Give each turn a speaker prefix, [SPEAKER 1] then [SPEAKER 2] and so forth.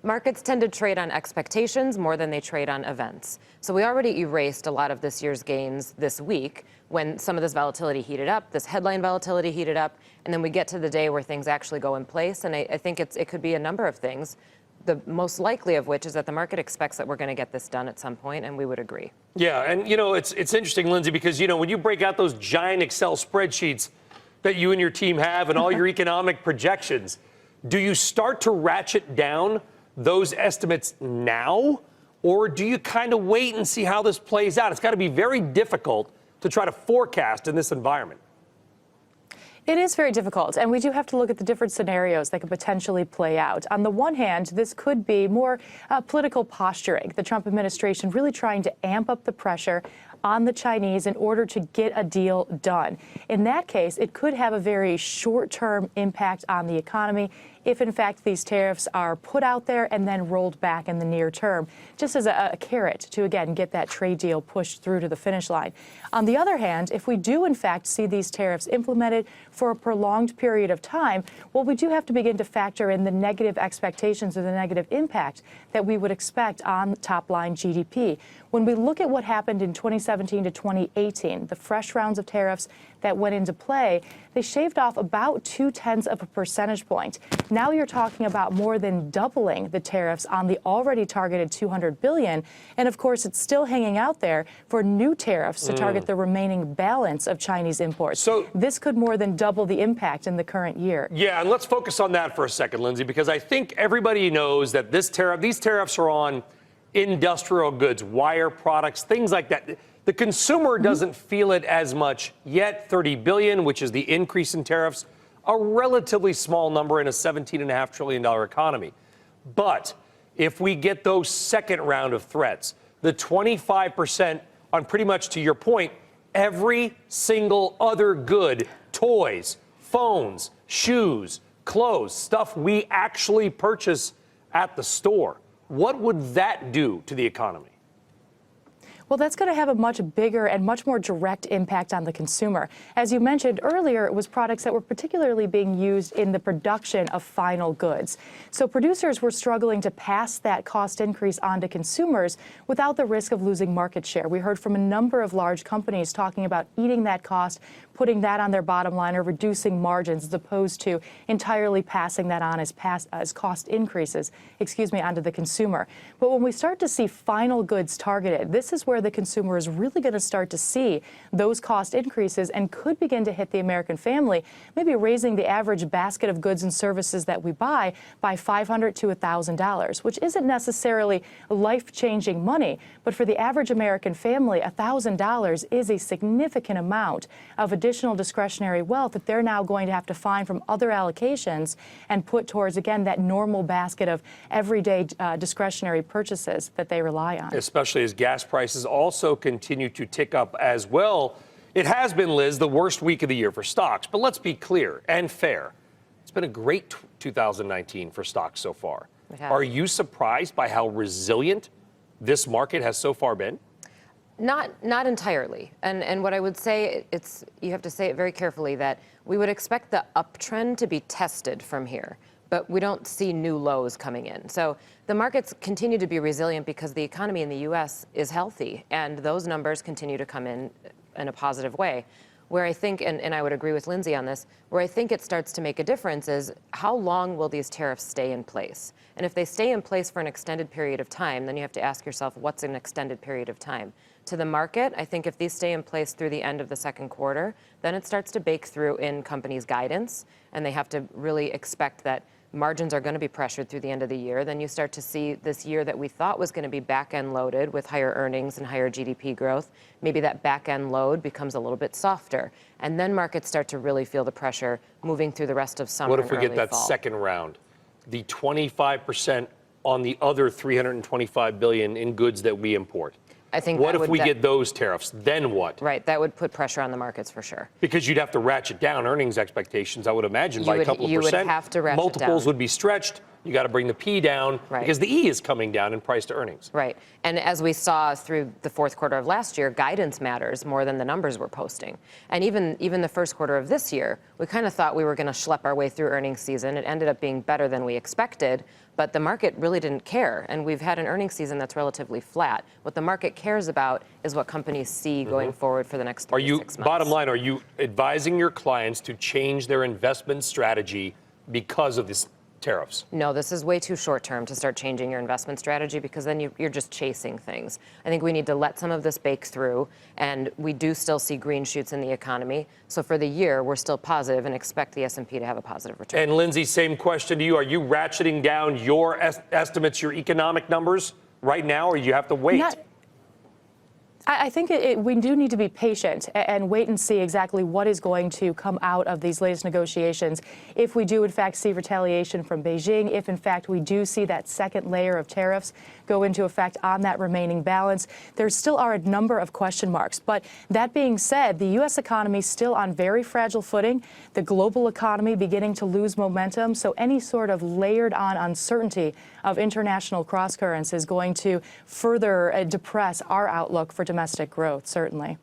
[SPEAKER 1] Markets tend to trade on expectations more than they trade on events. So we already erased a lot of this year's gains this week when some of this volatility heated up, this headline volatility heated up, and then we get to the day where things actually go in place. And I think it could be a number of things, the most likely of which is that the market expects that we're going to get this done at some point, and we would agree.
[SPEAKER 2] Yeah, and it's interesting, Lindsey, because when you break out those giant Excel spreadsheets that you and your team have and all your economic projections, do you start to ratchet down those estimates now, or do you kind of wait and see how this plays out? It's got to be very difficult to try to forecast in this environment.
[SPEAKER 3] It is very difficult, and we do have to look at the different scenarios that could potentially play out. On the one hand, this could be more political posturing, the Trump administration really trying to amp up the pressure on the Chinese in order to get a deal done. In that case, it could have a very short-term impact on the economy if, in fact, these tariffs are put out there and then rolled back in the near term, just as a carrot to, again, get that trade deal pushed through to the finish line. On the other hand, if we do, in fact, see these tariffs implemented for a prolonged period of time, well, we do have to begin to factor in the negative expectations or the negative impact that we would expect on top-line GDP. When we look at what happened in 2017 to 2018, the fresh rounds of tariffs that went into play, they shaved off about 0.2 of a percentage point. Now you're talking about more than doubling the tariffs on the already targeted $200 billion. And of course, it's still hanging out there for new tariffs to target the remaining balance of Chinese imports. So this could more than double the impact in the current year. Yeah, and let's focus on that for a second, Lindsey, because I think everybody knows that these tariffs are on industrial goods, wire products, things like that. The consumer doesn't feel it as much yet. $30 billion, which is the increase in tariffs, a relatively small number in a $17.5 trillion economy. But if we get those second round of threats, the 25% on pretty much, to your point, every single other good, toys, phones, shoes, clothes, stuff we actually purchase at the store, what would that do to the economy? Well, that's going to have a much bigger and much more direct impact on the consumer. As you mentioned earlier, it was products that were particularly being used in the production of final goods. So producers were struggling to pass that cost increase on to consumers without the risk of losing market share. We heard from a number of large companies talking about eating that cost, putting that on their bottom line, or reducing margins as opposed to entirely passing that on as cost increases, onto the consumer. But when we start to see final goods targeted, this is where the consumer is really going to start to see those cost increases and could begin to hit the American family, maybe raising the average basket of goods and services that we buy by $500 to $1,000, which isn't necessarily life-changing money, but for the average American family, $1,000 is a significant amount of additional discretionary wealth that they're now going to have to find from other allocations and put towards, again, that normal basket of everyday discretionary purchases that they rely on. Especially as gas prices also continue to tick up as well. It has been, Liz, the worst week of the year for stocks. But let's be clear and fair. It's been a great 2019 for stocks so far. Are you surprised by how resilient this market has so far been? Not entirely. And what I would say, you have to say it very carefully, that we would expect the uptrend to be tested from here, but we don't see new lows coming in. So the markets continue to be resilient because the economy in the U.S. is healthy, and those numbers continue to come in a positive way. Where I think, and I would agree with Lindsey on this, where I think it starts to make a difference is how long will these tariffs stay in place? And if they stay in place for an extended period of time, then you have to ask yourself, what's an extended period of time? To the market, I think if these stay in place through the end of the second quarter, then it starts to bake through in companies' guidance, and they have to really expect that margins are going to be pressured through the end of the year. Then you start to see this year that we thought was going to be back-end loaded with higher earnings and higher GDP growth. Maybe that back-end load becomes a little bit softer. And then markets start to really feel the pressure moving through the rest of summer. What if we get that second round? The 25% on the other $325 billion in goods that we import. I think what if we get those tariffs? Then what? Right, that would put pressure on the markets for sure. Because you'd have to ratchet down earnings expectations, I would imagine, by a couple of percent. You would have to ratchet down. Multiples would be stretched.
[SPEAKER 2] you got to bring the P down because the E is coming down in price to earnings.
[SPEAKER 1] Right. And as we saw through the fourth quarter of last year, guidance matters more than the numbers we're posting. And even the first quarter of this year, we kind of thought we were going to schlep our way through earnings season. It ended up being better than we expected, but the market really didn't care. And we've had an earnings season that's relatively flat. What the market cares about is what companies see going forward for the next 3 to 6 months.
[SPEAKER 2] Bottom line, are you advising your clients to change their investment strategy because of this tariffs?
[SPEAKER 1] No, this is way too short term to start changing your investment strategy because then you're just chasing things. I think we need to let some of this bake through, and we do still see green shoots in the economy. So for the year, we're still positive and expect the S&P to have a positive return.
[SPEAKER 2] And Lindsey, same question to you. Are you ratcheting down your estimates, your economic numbers right now, or you have to wait?
[SPEAKER 3] I think we do need to be patient and wait and see exactly what is going to come out of these latest negotiations. If we do, in fact, see retaliation from Beijing, if, in fact, we do see that second layer of tariffs go into effect on that remaining balance, there still are a number of question marks. But that being said, the U.S. economy is still on very fragile footing, the global economy beginning to lose momentum. So any sort of layered on uncertainty of international cross currents is going to further depress our outlook for domestic growth, certainly.